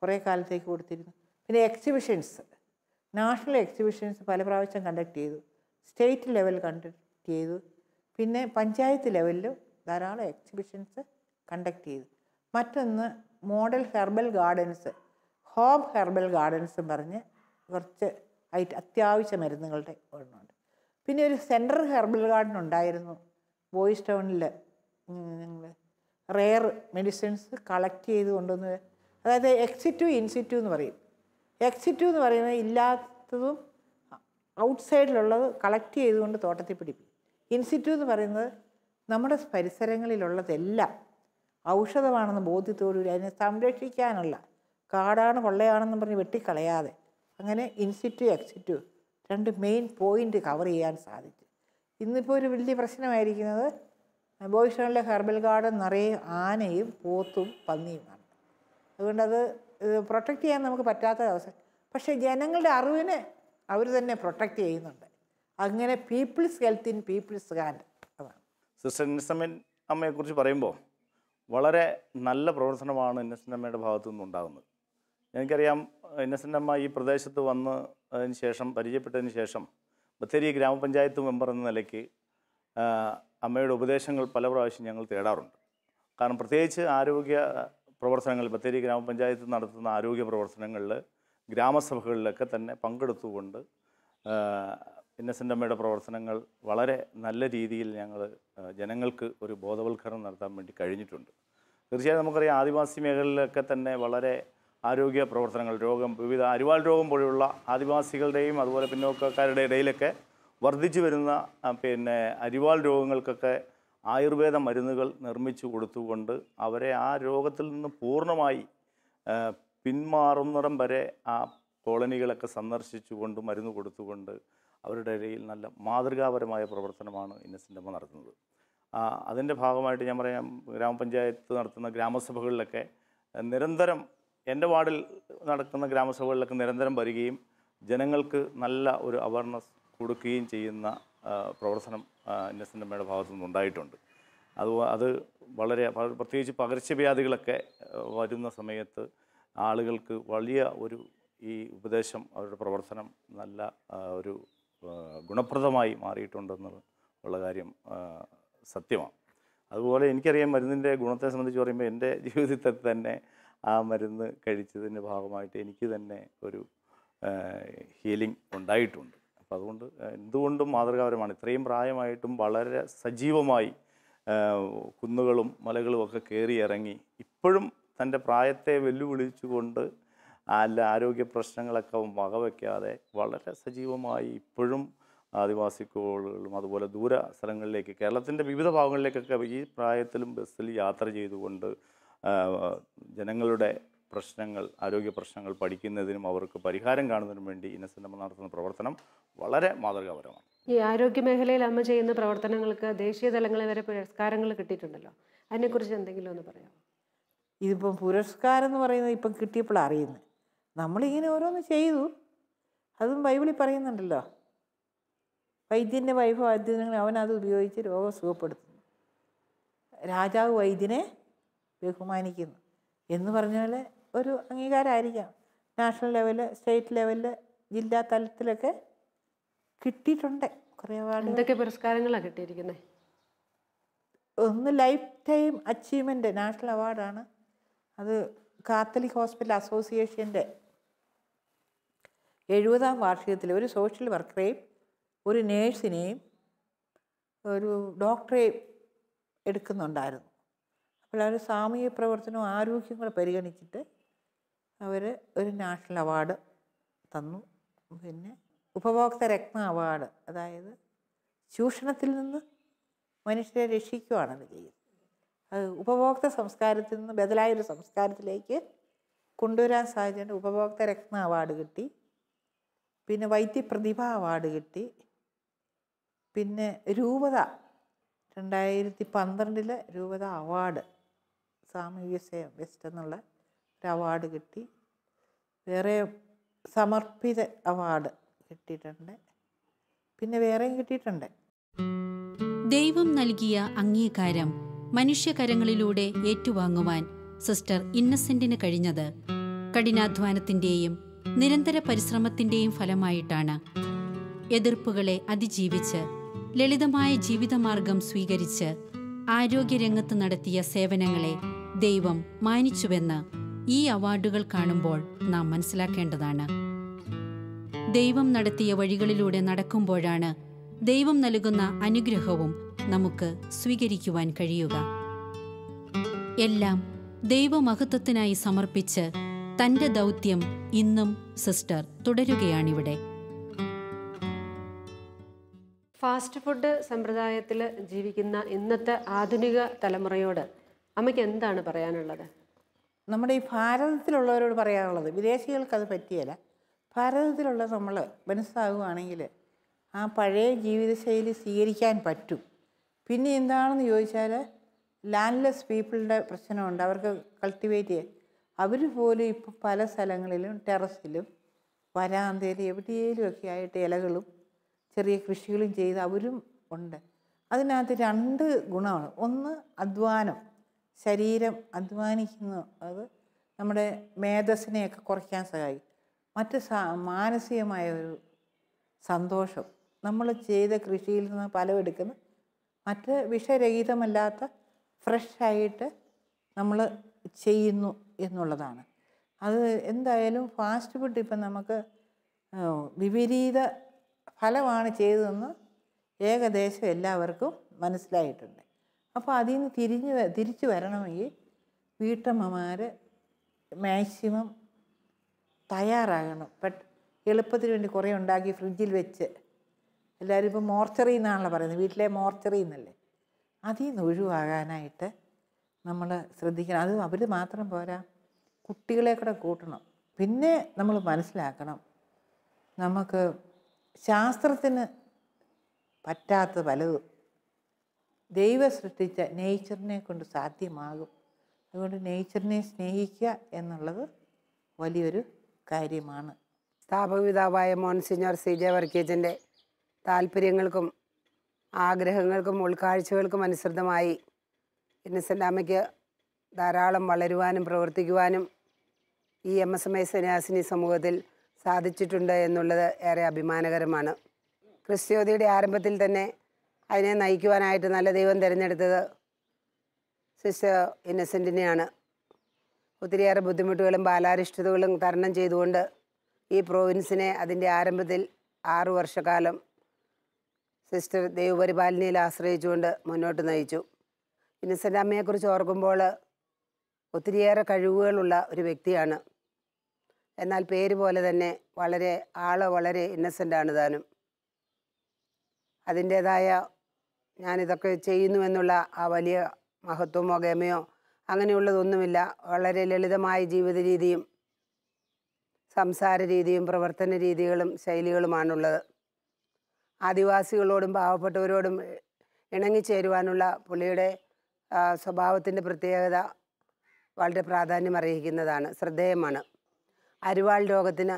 കുറേ കാലത്തേക്ക് കൊടുത്തിരുന്നു. പിന്നെ എക്സിബിഷൻസ്, നാഷണൽ എക്സിബിഷൻസ് പല പ്രാവശ്യം കണ്ടക്ട് ചെയ്തു, സ്റ്റേറ്റ് ലെവൽ കണ്ടക്ട് ചെയ്തു, പിന്നെ പഞ്ചായത്ത് ലെവലിലും ധാരാളം എക്സിബിഷൻസ് കണ്ടക്ട് ചെയ്തു. മറ്റൊന്ന് model herbal gardens, home herbal ഗാർഡൻസും പറഞ്ഞ് കുറച്ച് അത്യാവശ്യ മരുന്നുകളുടെ ഒരെണ്ണമുണ്ട്. പിന്നെ ഒരു സെൻട്രൽ ഹെർബൽ ഗാർഡൻ ഉണ്ടായിരുന്നു ബോയ്സ് ടൗണിൽ. ഞങ്ങൾ റെയർ മെഡിസിൻസ് കളക്ട് ചെയ്ത് കൊണ്ടുവന്ന്, അതായത് എക്സിറ്റു ഇൻസിറ്റു എന്ന് പറയും. എക്സിറ്റു എന്ന് പറയുന്നത് ഇല്ലാത്തതും ഔട്ട്സൈഡിലുള്ളത് കളക്ട് ചെയ്തുകൊണ്ട് തോട്ടത്തിൽ പിടിപ്പിക്കും. ഇൻസിറ്റു എന്ന് പറയുന്നത് നമ്മുടെ പരിസരങ്ങളിലുള്ളതെല്ലാം ഔഷധമാണെന്ന് ബോധ്യത്തോടുകൂടി അതിനെ സംരക്ഷിക്കാനുള്ള, കാടാണ് കൊള്ളയാണെന്ന് പറഞ്ഞ് വെട്ടിക്കളയാതെ, അങ്ങനെ ഇൻസിറ്റു എക്സിറ്റു രണ്ട് മെയിൻ പോയിൻ്റ് കവർ ചെയ്യാൻ സാധിച്ചു. ഇന്നിപ്പോൾ ഒരു വലിയ പ്രശ്നമായിരിക്കുന്നത് ബോയ്സ് ടൗണിലെ ഹെർബൽ ഗാർഡൻ നിറയെ ആനയും പോത്തും പന്നിയുമാണ്. അതുകൊണ്ടത് പ്രൊട്ടക്റ്റ് ചെയ്യാൻ നമുക്ക് പറ്റാത്ത അവസ്ഥ. പക്ഷേ ജനങ്ങളുടെ അറിവിനെ അവർ തന്നെ പ്രൊട്ടക്റ്റ് ചെയ്യുന്നുണ്ട്. അങ്ങനെ people's health in people's hand. അതാണ്. സിസ്റ്റർ ഇന്നസെൻ്റ് അമ്മയെക്കുറിച്ച് പറയുമ്പോൾ വളരെ നല്ല പ്രവർത്തനമാണ് ഇന്നസെൻ്റ് അമ്മയുടെ ഭാഗത്തു നിന്നുണ്ടാകുന്നത്. എനിക്കറിയാം, ഇന്നസെൻ്റ് അമ്മ ഈ പ്രദേശത്ത് വന്നതിന് ശേഷം, പരിചയപ്പെട്ടതിന് ശേഷം ബത്തേരി ഗ്രാമപഞ്ചായത്ത് മെമ്പർ എന്ന നിലയ്ക്ക് അമ്മയുടെ ഉപദേശങ്ങൾ പല പ്രാവശ്യം ഞങ്ങൾ തേടാറുണ്ട്. കാരണം പ്രത്യേകിച്ച് ആരോഗ്യ പ്രവർത്തനങ്ങൾ, ബത്തേരി ഗ്രാമപഞ്ചായത്ത് നടത്തുന്ന ആരോഗ്യ പ്രവർത്തനങ്ങളിൽ ഗ്രാമസഭകളിലൊക്കെ തന്നെ പങ്കെടുത്തുകൊണ്ട് ഇന്നസെൻ്റ് അമ്മയുടെ പ്രവർത്തനങ്ങൾ വളരെ നല്ല രീതിയിൽ ഞങ്ങൾ ജനങ്ങൾക്ക് ഒരു ബോധവൽക്കരണം നടത്താൻ വേണ്ടി കഴിഞ്ഞിട്ടുണ്ട്. തീർച്ചയായും നമുക്കറിയാം, ആദിവാസി മേഖലയിലൊക്കെ തന്നെ വളരെ ആരോഗ്യ പ്രവർത്തനങ്ങൾ, വിവിധ അരിവാൾ രോഗം പോലെയുള്ള ആദിവാസികളുടെയും അതുപോലെ പിന്നോക്കക്കാരുടെ ഇടയിലൊക്കെ വർദ്ധിച്ചു വരുന്ന അരിവാൾ രോഗങ്ങൾക്കൊക്കെ ആയുർവേദ മരുന്നുകൾ നിർമ്മിച്ചു കൊടുത്തുകൊണ്ട് അവരെ ആ രോഗത്തിൽ നിന്ന് പൂർണ്ണമായി പിന്മാറുന്നിടം വരെ ആ കോളനികളൊക്കെ സന്ദർശിച്ചുകൊണ്ട് മരുന്ന് കൊടുത്തുകൊണ്ട് അവരുടെ ഇടയിൽ നല്ല മാതൃകാപരമായ പ്രവർത്തനമാണ് ഇന്നസെൻ്റ് അമ്മ നടത്തുന്നത്. അതിൻ്റെ ഭാഗമായിട്ട് ഞാൻ പറയാം, ഗ്രാമപഞ്ചായത്ത് നടത്തുന്ന ഗ്രാമസഭകളിലൊക്കെ നിരന്തരം, എൻ്റെ വാർഡിൽ നടക്കുന്ന ഗ്രാമസഭകളിലൊക്കെ നിരന്തരം വരികയും ജനങ്ങൾക്ക് നല്ല ഒരു അവയർനെസ് കൊടുക്കുകയും ചെയ്യുന്ന പ്രവർത്തനം ഇന്നസെൻ്റ് അമ്മയുടെ ഭാഗത്തു നിന്നുണ്ടായിട്ടുണ്ട്. അത് വളരെ, പ്രത്യേകിച്ച് പകർച്ചവ്യാധികളൊക്കെ വരുന്ന സമയത്ത് ആളുകൾക്ക് വലിയ ഒരു ഈ ഉപദേശം, അവരുടെ പ്രവർത്തനം നല്ല ഒരു ഗുണപ്രദമായി മാറിയിട്ടുണ്ടെന്നുള്ള കാര്യം സത്യമാണ്. അതുപോലെ എനിക്കറിയാം, മരുന്നിൻ്റെ ഗുണത്തെ സംബന്ധിച്ച് പറയുമ്പോൾ എൻ്റെ ജീവിതത്തിൽ തന്നെ ആ മരുന്ന് കഴിച്ചതിൻ്റെ ഭാഗമായിട്ട് എനിക്ക് തന്നെ ഒരു ഹീലിംഗ് ഉണ്ടായിട്ടുണ്ട്. അപ്പോൾ അതുകൊണ്ട് എന്തുകൊണ്ടും മാതൃകാപരമാണ്. ഇത്രയും പ്രായമായിട്ടും വളരെ സജീവമായി കുന്നുകളും മലകളും ഒക്കെ കയറി ഇറങ്ങി ഇപ്പോഴും തൻ്റെ പ്രായത്തെ വെല്ലുവിളിച്ചുകൊണ്ട് ആരോഗ്യ പ്രശ്നങ്ങളൊക്കെ വകവയ്ക്കാതെ വളരെ സജീവമായി ഇപ്പോഴും ആദിവാസി കോളുകളും അതുപോലെ ദൂര സ്ഥലങ്ങളിലേക്ക്, കേരളത്തിൻ്റെ വിവിധ ഭാഗങ്ങളിലേക്കൊക്കെ ഈ പ്രായത്തിലും ബസ്സിൽ യാത്ര ചെയ്തുകൊണ്ട് ജനങ്ങളുടെ പ്രശ്നങ്ങൾ, ആരോഗ്യ പ്രശ്നങ്ങൾ പഠിക്കുന്നതിനും അവർക്ക് പരിഹാരം കാണുന്നതിനും വേണ്ടി ഇന്നസെൻ്റ് അമ്മ നടത്തുന്ന പ്രവർത്തനം വളരെ മാതൃകാപരമാണ്. ഈ ആരോഗ്യ മേഖലയിൽ അമ്മ ചെയ്യുന്ന പ്രവർത്തനങ്ങൾക്ക് ദേശീയ തലങ്ങളിൽ വരെ പുരസ്കാരങ്ങൾ കിട്ടിയിട്ടുണ്ടല്ലോ, അതിനെക്കുറിച്ച് എന്തെങ്കിലും ഒന്ന് പറയാമോ? ഇതിപ്പം പുരസ്കാരം എന്ന് പറയുന്നത് ഇപ്പം കിട്ടിയപ്പോഴാണ് അറിയുന്നത്. നമ്മളിങ്ങനെ ഓരോന്ന് ചെയ്തു, അതും ബൈബിളിൽ പറയുന്നുണ്ടല്ലോ, വൈദ്യൻ്റെ വൈഭവാദ്യങ്ങൾ അവനത് ഉപയോഗിച്ച് രോഗം സുഖപ്പെടുത്തുന്നു, രാജാവ് വൈദ്യനെ ബഹുമാനിക്കുന്നു എന്ന് പറഞ്ഞ പോലെ ഒരു അംഗീകാരമായിരിക്കാം. നാഷണൽ ലെവല്, സ്റ്റേറ്റ് ലെവലില്, ജില്ലാ തലത്തിലൊക്കെ കിട്ടിയിട്ടുണ്ട് കുറേ അവാർഡ്. എന്തൊക്കെ പുരസ്കാരങ്ങളാണ് കിട്ടിയിരിക്കുന്നത്? ഒന്ന് ലൈഫ് ടൈം അച്ചീവ്മെൻ്റ് നാഷണൽ അവാർഡാണ്. അത് കാത്തലിക് ഹോസ്പിറ്റൽ അസോസിയേഷൻ്റെ 70ാം വാർഷികത്തിൽ ഒരു സോഷ്യൽ വർക്കറെയും ഒരു നേഴ്സിനെയും ഒരു ഡോക്ടറെയും എടുക്കുന്നുണ്ടായിരുന്നു. അപ്പോൾ അവർ സാമൂഹ്യ പ്രവർത്തനവും ആരോഗ്യം കൂടെ പരിഗണിച്ചിട്ട് അവർ ഒരു നാഷണൽ അവാർഡ് തന്നു. പിന്നെ ഉപഭോക്തൃ രത്ന അവാർഡ്, അതായത് ചൂഷണത്തിൽ നിന്ന് മനുഷ്യരെ രക്ഷിക്കുകയാണത് ചെയ്യുന്നത്. അത് ഉപഭോക്തൃ സംസ്കാരത്തിൽ നിന്ന് ബദലായൊരു സംസ്കാരത്തിലേക്ക് കൊണ്ടുവരാൻ സാധിച്ചിട്ട് ഉപഭോക്തൃ രത്ന അവാർഡ് കിട്ടി. പിന്നെ വൈദ്യപ്രതിഭ അവാർഡ് കിട്ടി. പിന്നെ രൂപത 2012 രൂപത അവാർഡ്, സാമൂഹ്യ സേവ ബെസ്റ്റ് എന്നുള്ള ഒരു അവാർഡ് കിട്ടി. വേറെ സമർപ്പിത അവാർഡ് കിട്ടിയിട്ടുണ്ട്. പിന്നെ വേറെയും കിട്ടിയിട്ടുണ്ട്. ദൈവം നൽകിയ അംഗീകാരം മനുഷ്യകരങ്ങളിലൂടെ ഏറ്റുവാങ്ങുവാൻ സിസ്റ്റർ ഇന്നസെന്റിന് കഴിഞ്ഞത് കഠിനാധ്വാനത്തിന്റെയും നിരന്തര പരിശ്രമത്തിന്റെയും ഫലമായിട്ടാണ്. എതിർപ്പുകളെ അതിജീവിച്ച് ലളിതമായ ജീവിതമാർഗം സ്വീകരിച്ച് ആരോഗ്യരംഗത്ത് നടത്തിയ സേവനങ്ങളെ ദൈവം മാനിച്ചുവെന്ന് ഈ അവാർഡുകൾ കാണുമ്പോൾ നാം മനസ്സിലാക്കേണ്ടതാണ്. ദൈവം നടത്തിയ വഴികളിലൂടെ നടക്കുമ്പോഴാണ് ദൈവം നൽകുന്ന അനുഗ്രഹവും നമുക്ക് സ്വീകരിക്കുവാൻ കഴിയുക. എല്ലാം ദൈവമഹത്വത്തിനായി സമർപ്പിച്ച് തന്റെ ദൗത്യം ഇന്നും സിസ്റ്റർ തുടരുകയാണിവിടെ. ഫാസ്റ്റ് ഫുഡ് സമ്പ്രദായത്തിൽ ജീവിക്കുന്ന ഇന്നത്തെ ആധുനിക തലമുറയോട് അമ്മയ്ക്ക് എന്താണ് പറയാനുള്ളത്? നമ്മുടെ ഈ ഭാരതത്തിലുള്ളവരോട് പറയാനുള്ളത്, വിദേശികൾക്കത് പറ്റിയല്ല, ഭാരതത്തിലുള്ള നമ്മൾ മനസ്സാകുകയാണെങ്കിൽ ആ പഴയ ജീവിതശൈലി സ്വീകരിക്കാൻ പറ്റും. പിന്നെ എന്താണെന്ന് ചോദിച്ചാൽ ലാൻഡ്ലെസ് പീപ്പിളുടെ പ്രശ്നമുണ്ട്. അവർക്ക് കൾട്ടിവേറ്റ് ചെയ്യാൻ അവർ പോലും ഇപ്പോൾ പല സ്ഥലങ്ങളിലും ടെറസിലും വരാന്തയിലും എവിടെയെങ്കിലുമൊക്കെ ആയിട്ട് ഇലകളും ചെറിയ കൃഷികളും ചെയ്ത് അവരും ഉണ്ട്. അതിനകത്ത് 2 ഗുണമാണ്. ഒന്ന്, അധ്വാനം, ശരീരം അധ്വാനിക്കുന്നു, അത് നമ്മുടെ മേധസ്സിനെയൊക്കെ കുറയ്ക്കാൻ സഹായിക്കും. മറ്റ് മാനസികമായ ഒരു സന്തോഷം, നമ്മൾ ചെയ്ത കൃഷിയിൽ നിന്ന് ഫലമെടുക്കുന്ന മറ്റ് വിഷരഹിതമല്ലാത്ത ഫ്രഷായിട്ട് നമ്മൾ ചെയ്യുന്നു എന്നുള്ളതാണ്. അത് എന്തായാലും ഫാസ്റ്റ് ഫുഡ് ഇപ്പം നമുക്ക് വിപരീത ഫലമാണ് ചെയ്തതെന്ന് ഏകദേശം എല്ലാവർക്കും മനസ്സിലായിട്ടുണ്ട്. അപ്പോൾ അതിൽ നിന്ന് തിരിച്ചു വരണമെങ്കിൽ വീട്ടമ്മമാർ മാക്സിമം തയ്യാറാകണം. എളുപ്പത്തിന് വേണ്ടി കുറേ ഉണ്ടാക്കി ഫ്രിഡ്ജിൽ വെച്ച്, എല്ലാവരും ഇപ്പോൾ മോർച്ചറി എന്നാണല്ലോ പറയുന്നത്, വീട്ടിലെ മോർച്ചറി എന്നല്ലേ, അതിൽ നിന്ന് ഒഴിവാകാനായിട്ട് നമ്മൾ ശ്രദ്ധിക്കണം. അത് അവർ മാത്രം പോരാ, കുട്ടികളെ കൂടെ കൂട്ടണം. പിന്നെ നമ്മൾ മനസ്സിലാക്കണം, നമുക്ക് ശാസ്ത്രത്തിന് പറ്റാത്ത പലതും ദൈവം സൃഷ്ടിച്ച നേച്ചറിനെ കൊണ്ട് സാധ്യമാകും. അതുകൊണ്ട് നേച്ചറിനെ സ്നേഹിക്കുക എന്നുള്ളത് വലിയൊരു കാര്യമാണ്. സ്ഥാപകപിതാവായ മോൺസിഞ്ഞോർ CJ വർഗീസിൻ്റെ താല്പര്യങ്ങൾക്കും ആഗ്രഹങ്ങൾക്കും ഉൾക്കാഴ്ചകൾക്കും അനുസൃതമായി ഇന്നസെൻ്റ് അമ്മയ്ക്ക് ധാരാളം വളരുവാനും പ്രവർത്തിക്കുവാനും ഈ MSMI സന്യാസിനി സമൂഹത്തിൽ സാധിച്ചിട്ടുണ്ട് എന്നുള്ളത് ഏറെ അഭിമാനകരമാണ്. ക്രിസ്ത്യോദിയുടെ ആരംഭത്തിൽ തന്നെ അതിനെ നയിക്കുവാനായിട്ട് നല്ല ദൈവം തിരഞ്ഞെടുത്തത് സിസ്റ്റർ ഇന്നസെൻറ്റിനെയാണ്. ഒത്തിരിയേറെ ബുദ്ധിമുട്ടുകളും ബാലാരിഷ്ടതകളും തരണം ചെയ്തുകൊണ്ട് ഈ പ്രോവിൻസിനെ അതിൻ്റെ ആരംഭത്തിൽ 6 വർഷക്കാലം സിസ്റ്റർ ദൈവപരിപാലനയിൽ ആശ്രയിച്ചുകൊണ്ട് മുന്നോട്ട് നയിച്ചു. ഇന്നസെൻ്റ് അമ്മയെക്കുറിച്ച് ഓർക്കുമ്പോൾ ഒത്തിരിയേറെ കഴിവുകളുള്ള ഒരു വ്യക്തിയാണ്. എന്നാൽ പേര് പോലെ തന്നെ വളരെ ഇന്നസെൻ്റാണ് താനും. അതിൻ്റേതായ ഞാനിതൊക്കെ ചെയ്യുന്നുവെന്നുള്ള ആ വലിയ മഹത്വമോ ഗമയോ അങ്ങനെയുള്ളതൊന്നുമില്ല. വളരെ ലളിതമായ ജീവിത രീതിയും സംസാര രീതിയും പ്രവർത്തന രീതികളും ശൈലികളുമാണുള്ളത്. ആദിവാസികളോടും പാവപ്പെട്ടവരോടും ഇണങ്ങിച്ചേരുവാനുള്ള പുള്ളിയുടെ സ്വഭാവത്തിൻ്റെ പ്രത്യേകത വളരെ പ്രാധാന്യം അർഹിക്കുന്നതാണ്, ശ്രദ്ധേയമാണ്. അരിവാൾ രോഗത്തിന്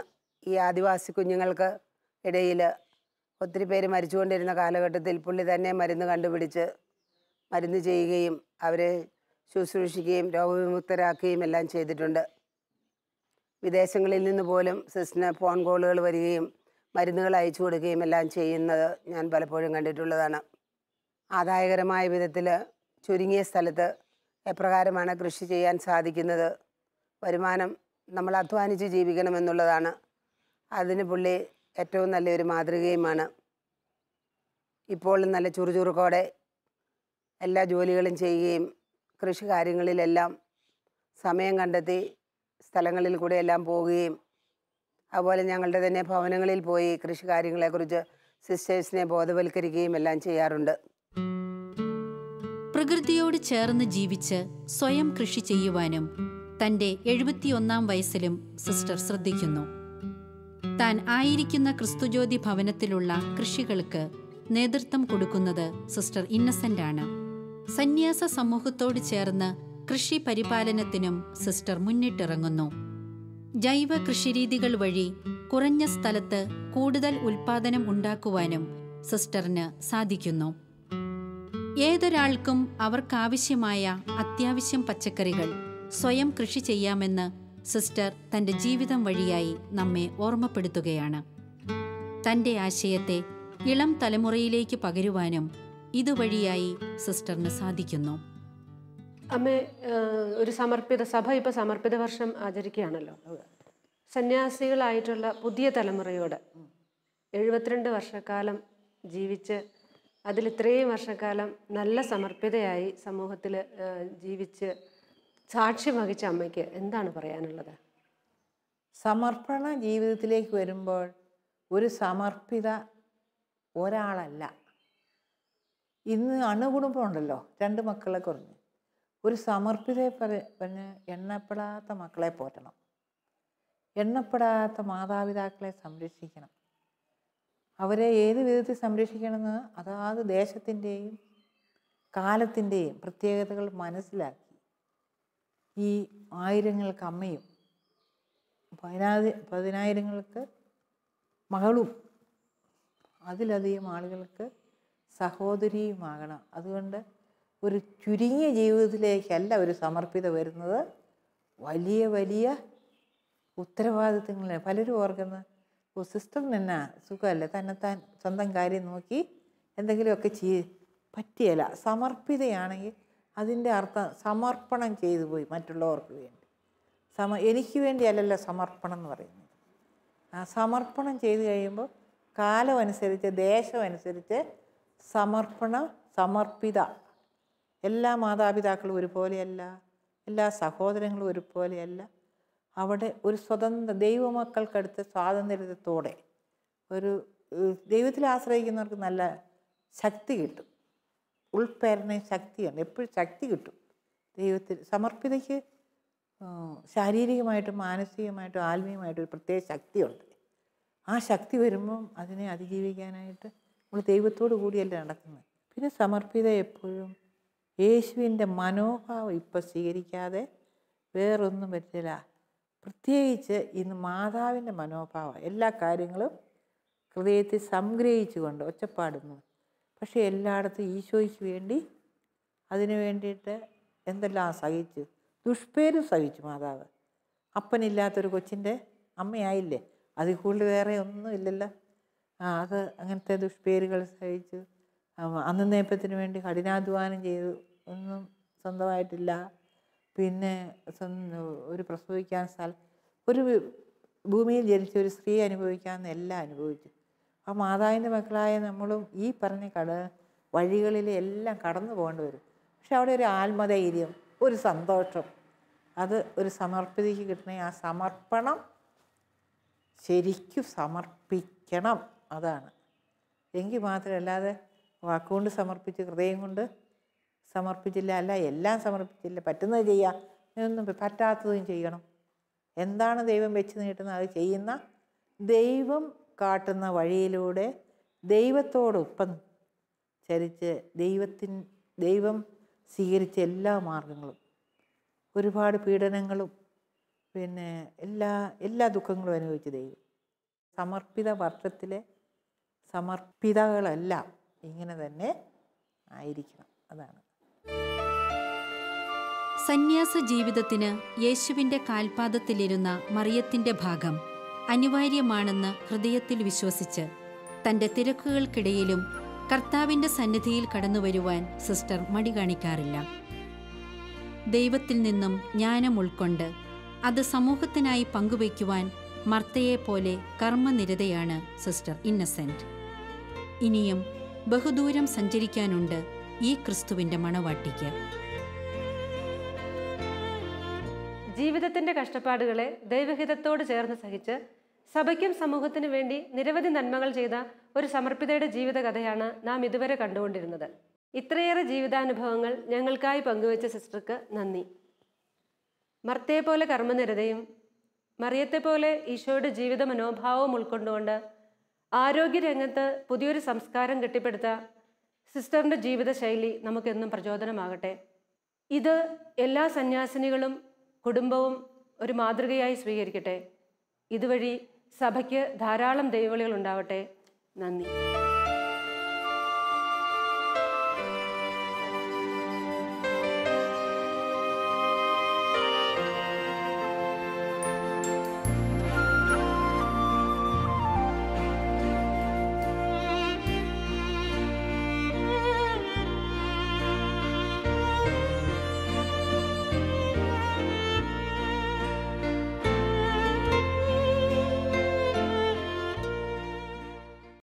ഈ ആദിവാസി കുഞ്ഞുങ്ങൾക്ക് ഇടയിൽ ഒത്തിരി പേര് മരിച്ചുകൊണ്ടിരുന്ന കാലഘട്ടത്തിൽ പുള്ളി തന്നെ മരുന്ന് കണ്ടുപിടിച്ച് മരുന്ന് ചെയ്യുകയും അവരെ ശുശ്രൂഷിക്കുകയും രോഗവിമുക്തരാക്കുകയും എല്ലാം ചെയ്തിട്ടുണ്ട്. വിദേശങ്ങളിൽ നിന്ന് പോലും സിസ്റ്ററിന് ഫോൺ കോളുകൾ വരികയും മരുന്നുകൾ അയച്ചു കൊടുക്കുകയും എല്ലാം ചെയ്യുന്നത് ഞാൻ പലപ്പോഴും കണ്ടിട്ടുള്ളതാണ്. ആദായകരമായ വിധത്തിൽ ചുരുങ്ങിയ സ്ഥലത്ത് എപ്രകാരമാണ് കൃഷി ചെയ്യാൻ സാധിക്കുന്നത്, വരുമാനം നമ്മൾ അധ്വാനിച്ച് ജീവിക്കണമെന്നുള്ളതാണ്. അതിന് പുള്ളി ഏറ്റവും നല്ലൊരു മാതൃകയുമാണ്. ഇപ്പോൾ നല്ല ചുറുചുറുക്കോടെ എല്ലാ ജോലികളും ചെയ്യുകയും കൃഷി കാര്യങ്ങളിലെല്ലാം സമയം കണ്ടെത്തി സ്ഥലങ്ങളിൽ കൂടെ എല്ലാം പോവുകയും അതുപോലെ ഞങ്ങളുടെ തന്നെ ഭവനങ്ങളിൽ പോയി കൃഷി കാര്യങ്ങളെക്കുറിച്ച് സിസ്റ്റേഴ്സിനെ ബോധവൽക്കരിക്കുകയും എല്ലാം ചെയ്യാറുണ്ട്. പ്രകൃതിയോട് ചേർന്ന് ജീവിച്ച് സ്വയം കൃഷി ചെയ്യുവാനും തൻ്റെ 71 വയസ്സിലും സിസ്റ്റർ ശ്രദ്ധിക്കുന്നു. താൻ ആയിരിക്കുന്ന ക്രിസ്തുജ്യോതി ഭവനത്തിലുള്ള കൃഷികൾക്ക് നേതൃത്വം കൊടുക്കുന്നത് സിസ്റ്റർ ഇന്നസെന്റ് ആണ്. സന്യാസ സമൂഹത്തോട് ചേർന്ന് കൃഷി പരിപാലനത്തിനും സിസ്റ്റർ മുന്നിട്ടിറങ്ങുന്നു. ജൈവ കൃഷിരീതികൾ വഴി കുറഞ്ഞ സ്ഥലത്ത് കൂടുതൽ ഉൽപാദനം ഉണ്ടാക്കുവാനും സിസ്റ്ററിന് സാധിക്കുന്നു. ഏതൊരാൾക്കും അവർക്കാവശ്യമായ അത്യാവശ്യം പച്ചക്കറികൾ സ്വയം കൃഷി ചെയ്യാമെന്ന് സിസ്റ്റർ തൻ്റെ ജീവിതം വഴിയായി നമ്മെ ഓർമ്മപ്പെടുത്തുകയാണ്. തൻ്റെ ആശയത്തെ ഇളം തലമുറയിലേക്ക് പകരുവാനും ഇതുവഴിയായി സിസ്റ്ററിന് സാധിക്കുന്നു. അമ്മേ, ഒരു സമർപ്പിത സഭ ഇപ്പോൾ സമർപ്പിത വർഷം ആചരിക്കുകയാണല്ലോ. സന്യാസികളായിട്ടുള്ള പുതിയ തലമുറയോട് 72 വർഷക്കാലം ജീവിച്ച് അതിൽ ഇത്രയും വർഷക്കാലം നല്ല സമർപ്പിതയായി സമൂഹത്തിൽ ജീവിച്ച് സാക്ഷ്യം വഹിച്ച അമ്മയ്ക്ക് എന്താണ് പറയാനുള്ളത്? സമർപ്പണ ജീവിതത്തിലേക്ക് വരുമ്പോൾ ഒരു സമർപ്പിത ഒരാളല്ല. ഇന്ന് അണുകുടുംബം ഉണ്ടല്ലോ, 2 മക്കളെ കുറഞ്ഞ്. ഒരു സമർപ്പിതയെ പറഞ്ഞ് എണ്ണപ്പെടാത്ത മക്കളെ പോറ്റണം, എണ്ണപ്പെടാത്ത മാതാപിതാക്കളെ സംരക്ഷിക്കണം. അവരെ ഏത് വിധത്തിൽ സംരക്ഷിക്കണമെന്ന് അതാത് ദേശത്തിൻ്റെയും കാലത്തിൻ്റെയും പ്രത്യേകതകൾ മനസ്സിലാക്കി ഈ ആയിരങ്ങൾക്ക് അമ്മയും 10,000ങ്ങൾക്ക് മകളും അതിലധികം ആളുകൾക്ക് സഹോദരിയുമാകണം. അതുകൊണ്ട് ഒരു ചുരുങ്ങിയ ജീവിതത്തിലേക്കല്ല ഒരു സമർപ്പിത വരുന്നത്, വലിയ വലിയ ഉത്തരവാദിത്തങ്ങൾ. പലരും ഓർക്കുന്ന സിസ്റ്ററിന് എന്നാ സുഖമല്ലേ, തന്നെത്താൻ സ്വന്തം കാര്യം നോക്കി എന്തെങ്കിലുമൊക്കെ പറ്റിയല്ല. സമർപ്പിതയാണെങ്കിൽ അതിൻ്റെ അർത്ഥം സമർപ്പണം ചെയ്തു പോയി മറ്റുള്ളവർക്ക് വേണ്ടി. എനിക്ക് വേണ്ടിയല്ലല്ലോ സമർപ്പണം എന്ന് പറയുന്നത്. ആ സമർപ്പണം ചെയ്തു കഴിയുമ്പോൾ കാലം അനുസരിച്ച് ദേശം അനുസരിച്ച് സമർപ്പിത. എല്ലാ മാതാപിതാക്കളും ഒരുപോലെയല്ല, എല്ലാ സഹോദരങ്ങളും ഒരുപോലെയല്ല. അവിടെ ഒരു സ്വതന്ത്ര ദൈവമക്കൾക്കടുത്ത് സ്വാതന്ത്ര്യത്തോടെ ഒരു ദൈവത്തിൽ ആശ്രയിക്കുന്നവർക്ക് നല്ല ശക്തി കിട്ടും, ഉൾപ്പേരണ ശക്തിയാണ്, എപ്പോഴും ശക്തി കിട്ടും ദൈവത്തിൽ. സമർപ്പിതയ്ക്ക് ശാരീരികമായിട്ടും മാനസികമായിട്ടും ആത്മീയമായിട്ടും ഒരു പ്രത്യേക ശക്തിയുണ്ട്. ആ ശക്തി വരുമ്പം അതിനെ അതിജീവിക്കാനായിട്ട് നമ്മൾ ദൈവത്തോടു കൂടിയല്ല നടക്കുന്നത്. പിന്നെ സമർപ്പിത എപ്പോഴും യേശുവിൻ്റെ മനോഭാവം ഇപ്പം സ്വീകരിക്കാതെ വേറൊന്നും പറ്റില്ല. പ്രത്യേകിച്ച് ഇന്ന് മാതാവിൻ്റെ മനോഭാവം എല്ലാ കാര്യങ്ങളും ഹൃദയത്തിൽ സംഗ്രഹിച്ചുകൊണ്ട് ഒച്ചപ്പാടുന്നു. പക്ഷേ എല്ലായിടത്തും ഈശോയ്ക്ക് വേണ്ടി അതിനു വേണ്ടിയിട്ട് എന്തെല്ലാം സഹിച്ചു, ദുഷ്പേരും സഹിച്ചു മാതാവ്. അപ്പനില്ലാത്തൊരു കൊച്ചിൻ്റെ അമ്മയായില്ലേ, അതിൽ കൂടുതൽ വേറെ ഒന്നും ഇല്ലല്ലോ. അത് അങ്ങനത്തെ ദുഷ്പേരുകൾ സഹിച്ചു. അന്നേപ്പത്തിന് വേണ്ടി കഠിനാധ്വാനം ചെയ്തു, ഒന്നും സ്വന്തമായിട്ടില്ല. പിന്നെ ഒരു പ്രസവിക്കാൻ ഒരു ഭൂമിയിൽ ജനിച്ച ഒരു സ്ത്രീ അനുഭവിക്കാമെന്ന് എല്ലാം അനുഭവിച്ചു. ആ മാതാവിൻ്റെ മക്കളായ നമ്മളും ഈ പറഞ്ഞ വഴികളിൽ എല്ലാം കടന്നു പോകേണ്ടി വരും. പക്ഷെ അവിടെ ഒരു ആത്മധൈര്യം, ഒരു സന്തോഷം, അത് ഒരു സമർപ്പിതയ്ക്ക് കിട്ടണേ. ആ സമർപ്പണം ശരിക്കും സമർപ്പിക്കണം, അതാണ്. എങ്കിൽ മാത്രമല്ലാതെ വാക്കുകൊണ്ട് സമർപ്പിച്ച് ഹൃദയം കൊണ്ട് സമർപ്പിച്ചില്ല, അല്ല എല്ലാം സമർപ്പിച്ചില്ല, പറ്റുന്നത് ചെയ്യാം എന്നൊന്നും പറ്റാത്തതും ചെയ്യണം. എന്താണ് ദൈവം വെച്ച് നീട്ടുന്നത് അത് ചെയ്യുന്ന, ദൈവം കാട്ടുന്ന വഴിയിലൂടെ ദൈവത്തോടൊപ്പം ചരിച്ച് ദൈവം സ്വീകരിച്ച എല്ലാ മാർഗങ്ങളും, ഒരുപാട് പീഡനങ്ങളും പിന്നെ എല്ലാ ദുഃഖങ്ങളും അനുഭവിച്ച ദൈവം. സമർപ്പിത വർഷത്തിലെ സമർപ്പിതകളെല്ലാം ഇങ്ങനെ തന്നെ ആയിരിക്കണം, അതാണ്. സന്യാസ ജീവിതത്തിന് യേശുവിൻ്റെ കാൽപാദത്തിലിരുന്ന മറിയത്തിൻ്റെ ഭാഗം അനിവാര്യമാണെന്ന് ഹൃദയത്തിൽ വിശ്വസിച്ച് തൻ്റെ തിരക്കുകൾക്കിടയിലും കർത്താവിൻ്റെ സന്നിധിയിൽ കടന്നുവരുവാൻ സിസ്റ്റർ മടി കാണിക്കാറില്ല. ദൈവത്തിൽ നിന്നും ജ്ഞാനം ഉൾക്കൊണ്ട് അത് സമൂഹത്തിനായി പങ്കുവയ്ക്കുവാൻ മർത്തയെപ്പോലെ കർമ്മനിരതയാണ് സിസ്റ്റർ ഇന്നസെന്റ്. ഇനിയും ബഹുദൂരം സഞ്ചരിക്കാനുണ്ട് ഈ ക്രിസ്തുവിൻ്റെ മണവാട്ടിക്ക്. ജീവിതത്തിൻ്റെ കഷ്ടപ്പാടുകളെ ദൈവഹിതത്തോട് ചേർന്ന് സഹിച്ച് സഭയ്ക്കും സമൂഹത്തിനു വേണ്ടി നിരവധി നന്മകൾ ചെയ്ത ഒരു സമർപ്പിതയുടെ ജീവിതകഥയാണ് നാം ഇതുവരെ കണ്ടുകൊണ്ടിരുന്നത്. ഇത്രയേറെ ജീവിതാനുഭവങ്ങൾ ഞങ്ങൾക്കായി പങ്കുവച്ച സിസ്റ്റർക്ക് നന്ദി. മർത്തയെപ്പോലെ കർമ്മനിരതയും മറിയത്തെപ്പോലെ ഈശോയുടെ ജീവിത മനോഭാവവും ഉൾക്കൊണ്ടുകൊണ്ട് ആരോഗ്യരംഗത്ത് പുതിയൊരു സംസ്കാരം കെട്ടിപ്പടുത്ത സിസ്റ്ററിൻ്റെ ജീവിതശൈലി നമുക്കെന്നും പ്രചോദനമാകട്ടെ. ഇത് എല്ലാ സന്യാസിനികളും കുടുംബവും ഒരു മാതൃകയായി സ്വീകരിക്കട്ടെ. ഇതുവഴി സഭയ്ക്ക് ധാരാളം ദൈവവിളികൾ ഉണ്ടാവട്ടെ. നന്ദി.